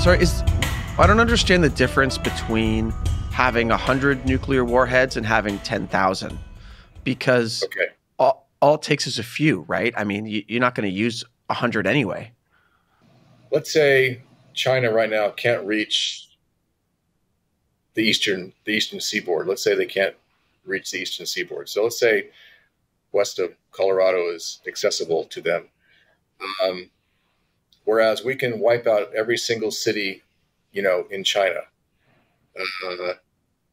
Sorry, I don't understand the difference between having 100 nuclear warheads and having 10,000, because all it takes is a few, right? I mean, you're not going to use 100 anyway. Let's say China right now can't reach the eastern seaboard. Let's say they can't reach the eastern seaboard. So let's say west of Colorado is accessible to them. Whereas we can wipe out every single city, in China.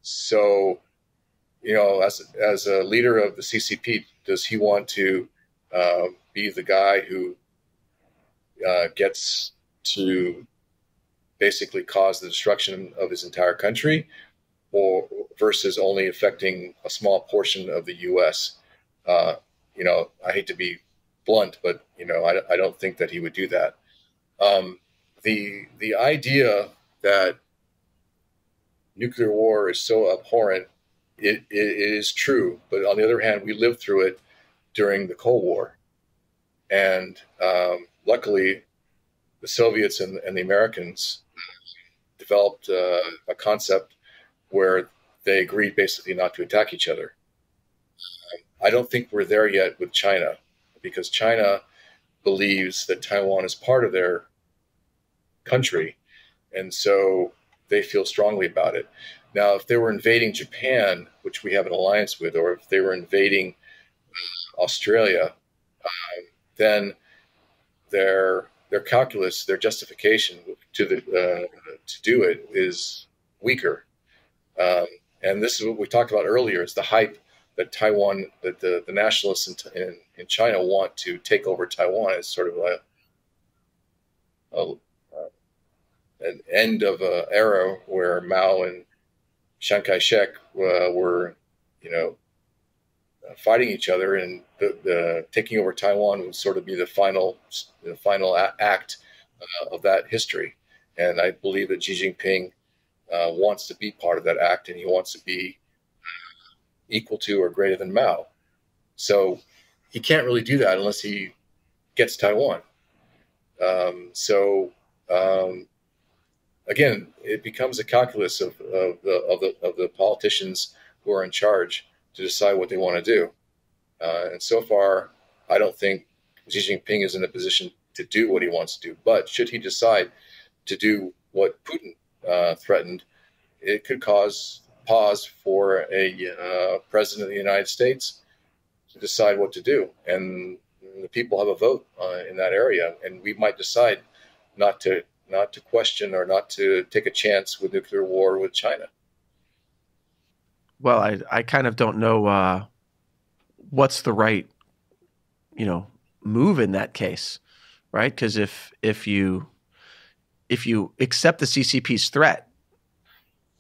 So, as a leader of the CCP, does he want to be the guy who gets to basically cause the destruction of his entire country, or versus only affecting a small portion of the U.S.? I hate to be blunt, but I don't think that he would do that. The idea that nuclear war is so abhorrent, it is true. But on the other hand, we lived through it during the Cold War, and luckily, the Soviets and the Americans developed a concept where they agreed basically not to attack each other. I don't think we're there yet with China, because China believes that Taiwan is part of their country, and so they feel strongly about it. Now, if they were invading Japan, which we have an alliance with, or if they were invading Australia, then their calculus, their justification to do it is weaker. And this is what we talked about earlier: is the hype that the nationalists in China want to take over Taiwan as sort of an end of an era where Mao and Chiang Kai-shek were, fighting each other, and the taking over Taiwan would sort of be the final act of that history. And I believe that Xi Jinping wants to be part of that act, and he wants to be equal to or greater than Mao. So he can't really do that unless he gets Taiwan. Again, it becomes a calculus of the politicians who are in charge to decide what they want to do. And so far, I don't think Xi Jinping is in a position to do what he wants to do. But should he decide to do what Putin threatened, it could cause pause for a president of the United States to decide what to do. And the people have a vote in that area, and we might decide not to question or not to take a chance with nuclear war with China. Well, I kind of don't know what's the right, move in that case, right? Because if you accept the CCP's threat,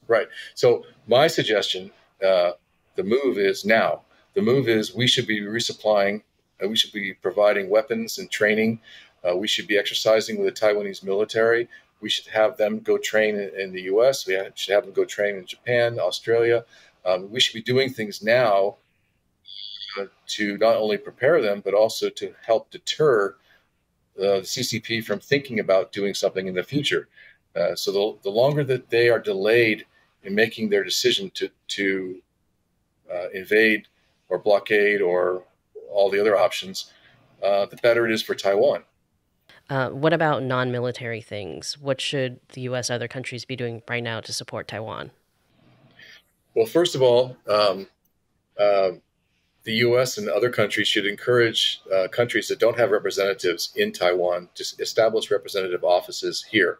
right. So my suggestion, the move is now. The move is we should be resupplying. We should be providing weapons and training. We should be exercising with the Taiwanese military. We should have them go train in the U.S. We should have them go train in Japan, Australia. We should be doing things now to not only prepare them, but also to help deter the CCP from thinking about doing something in the future. So the longer that they are delayed in making their decision to invade or blockade or all the other options, the better it is for Taiwan. What about non-military things? What should the U.S. other countries be doing right now to support Taiwan? Well, first of all, the U.S. and other countries should encourage countries that don't have representatives in Taiwan to establish representative offices here.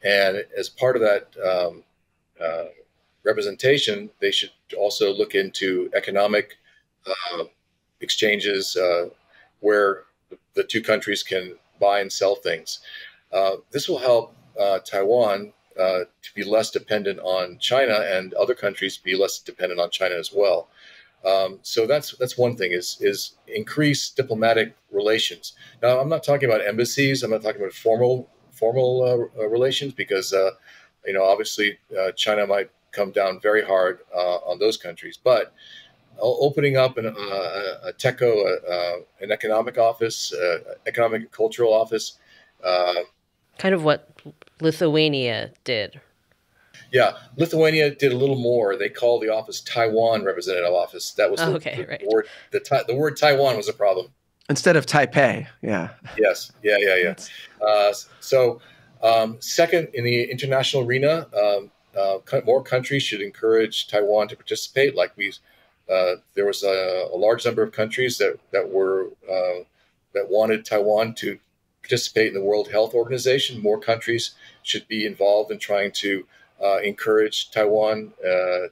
And as part of that representation, they should also look into economic exchanges where the two countries can buy and sell things. This will help Taiwan to be less dependent on China, and other countries be less dependent on China as well. So that's one thing, is increase diplomatic relations. Now, I'm not talking about embassies. I'm not talking about formal relations, because obviously China might come down very hard on those countries. But opening up a TECO, an economic office, economic and cultural office. Kind of what Lithuania did. Yeah, Lithuania did a little more. They called the office Taiwan Representative Office. That was Right. the word Taiwan was a problem. Instead of Taipei, yeah. Yes, yeah. Second, in the international arena, more countries should encourage Taiwan to participate. Like there was a large number of countries that wanted Taiwan to participate in the World Health Organization. More countries should be involved in trying to encourage Taiwan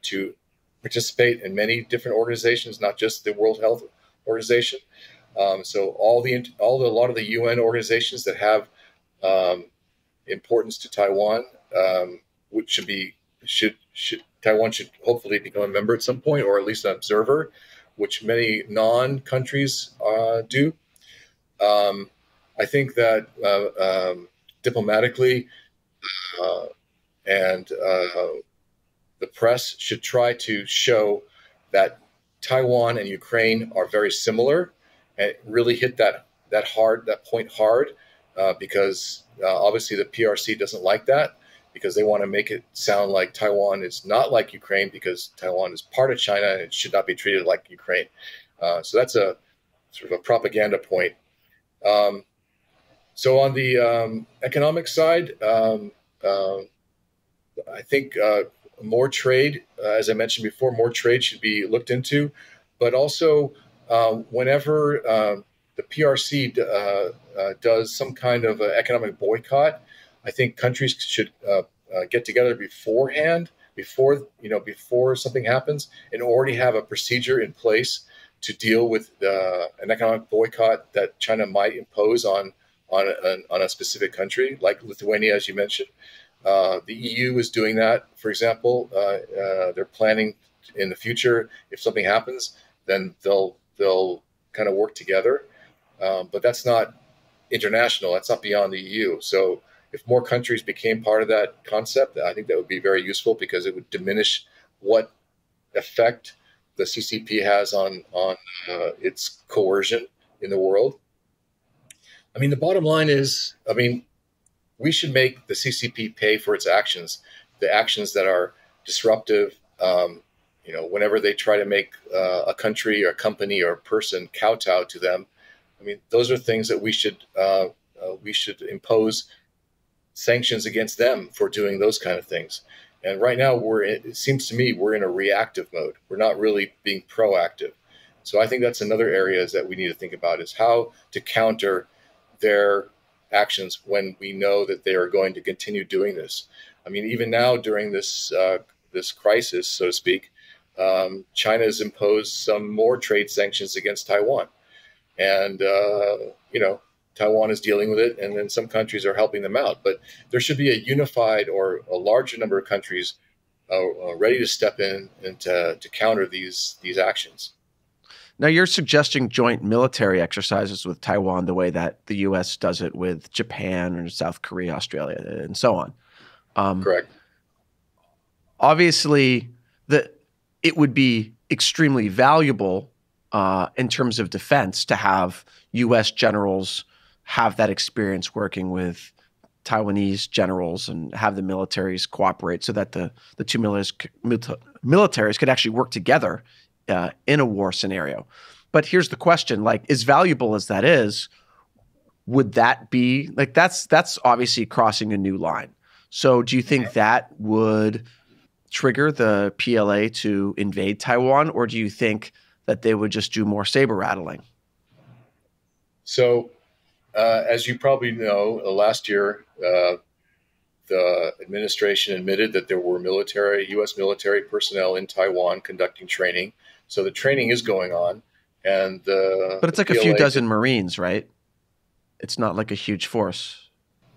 to participate in many different organizations, not just the World Health Organization. So a lot of the UN organizations that have importance to Taiwan, which Taiwan should hopefully become a member at some point, or at least an observer, which many non-countries do. I think that diplomatically and the press should try to show that Taiwan and Ukraine are very similar, and really hit that point hard, because obviously the PRC doesn't like that, because they want to make it sound like Taiwan is not like Ukraine, because Taiwan is part of China and it should not be treated like Ukraine. So that's a sort of a propaganda point. So on the economic side, I think more trade, as I mentioned before, more trade should be looked into, but also whenever the PRC does some kind of economic boycott, I think countries should get together beforehand, before something happens, and already have a procedure in place to deal with an economic boycott that China might impose on a specific country, like Lithuania, as you mentioned. The EU is doing that, for example. They're planning in the future, if something happens, then they'll kind of work together. But that's not international. That's not beyond the EU. So if more countries became part of that concept, I think that would be very useful, because it would diminish what effect the CCP has on its coercion in the world. I mean, the bottom line is, we should make the CCP pay for its actions, the actions that are disruptive. Whenever they try to make a country or a company or a person kowtow to them, those are things that we should impose sanctions against them for doing those kind of things. And right now, it seems to me we're in a reactive mode. We're not really being proactive. So I think that's another area that we need to think about, is how to counter their actions when we know that they are going to continue doing this. Even now during this crisis, so to speak, China has imposed some more trade sanctions against Taiwan, and Taiwan is dealing with it, and then some countries are helping them out. But there should be a unified or a larger number of countries ready to step in and to counter these actions. Now, you're suggesting joint military exercises with Taiwan the way that the U.S. does it with Japan or South Korea, Australia, and so on. Correct. Obviously, it would be extremely valuable in terms of defense to have U.S. generals have that experience working with Taiwanese generals and have the militaries cooperate, so that the two militaries could actually work together in a war scenario. But here's the question, as valuable as that is, would that be that's obviously crossing a new line. So do you think that would trigger the PLA to invade Taiwan, or do you think that they would just do more saber rattling? So as you probably know, last year, the administration admitted that there were U.S. military personnel in Taiwan conducting training. So the training is going on, but it's like a few dozen Marines, right? It's not like a huge force.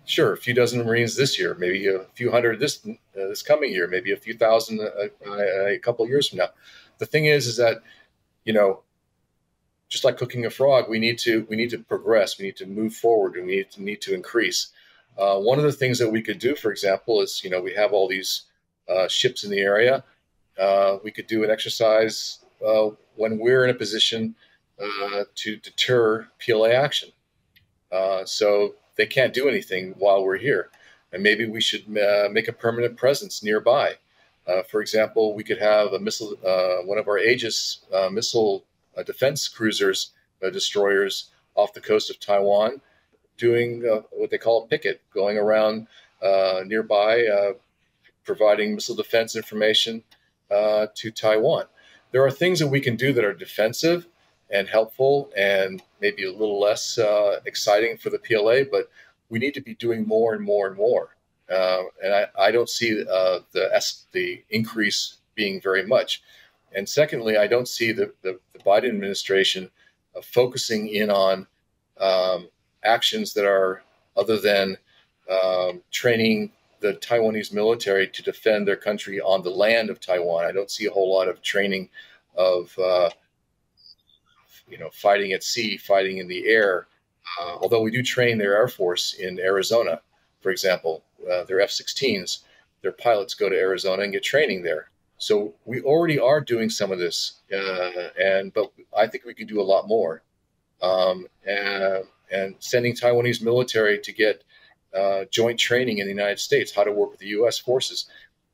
Sure, a few dozen Marines this year, maybe a few hundred this coming year, maybe a few thousand a couple of years from now. The thing is that just like cooking a frog, we need to progress, we need to move forward, and we need to increase. One of the things that we could do, for example, is we have all these ships in the area. We could do an exercise when we're in a position to deter PLA action. So they can't do anything while we're here. and maybe we should make a permanent presence nearby. For example, we could have a missile, one of our Aegis missile defense cruisers, destroyers off the coast of Taiwan, doing what they call a picket, going around nearby, providing missile defense information to Taiwan. There are things that we can do that are defensive and helpful and maybe a little less exciting for the PLA, but we need to be doing more and more and more. And I don't see the increase being very much. And secondly, I don't see the Biden administration focusing in on actions that are other than training the Taiwanese military to defend their country on the land of Taiwan. I don't see a whole lot of training of fighting at sea, fighting in the air. Although we do train their Air Force in Arizona, for example, their F-16s, their pilots go to Arizona and get training there. So we already are doing some of this, but I think we can do a lot more. And sending Taiwanese military to get joint training in the United States, how to work with the U.S. forces.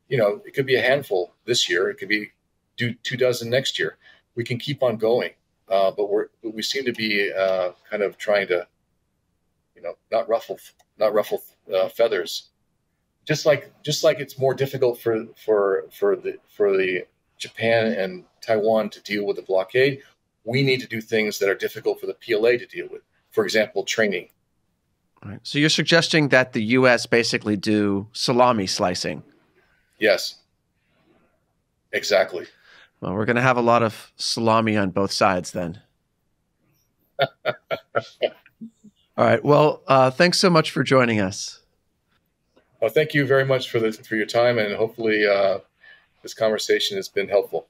It could be a handful this year. It could be 24 next year. We can keep on going, but we seem to be kind of trying to, not ruffle feathers. Just like it's more difficult for the Japan and Taiwan to deal with the blockade, we need to do things that are difficult for the PLA to deal with. For example, training. All right. So you're suggesting that the U.S. basically do salami slicing? Yes, exactly. Well, we're going to have a lot of salami on both sides then. All right. Well, thanks so much for joining us. Well, thank you very much for your time, and hopefully this conversation has been helpful.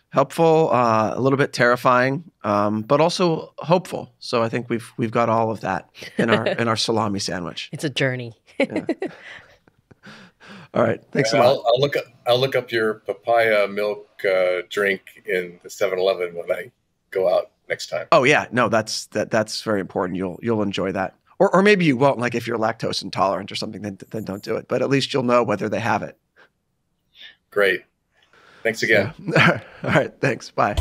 Helpful, a little bit terrifying, but also hopeful. So I think we've got all of that in our salami sandwich. It's a journey. Yeah. All right, thanks a lot. I'll look up your papaya milk drink in the 7-Eleven when I go out next time. Oh yeah, no, that's very important. You'll enjoy that, or maybe you won't. Like if you're lactose intolerant or something, then don't do it. But at least you'll know whether they have it. Great. Thanks again. Yeah. All right. Thanks. Bye.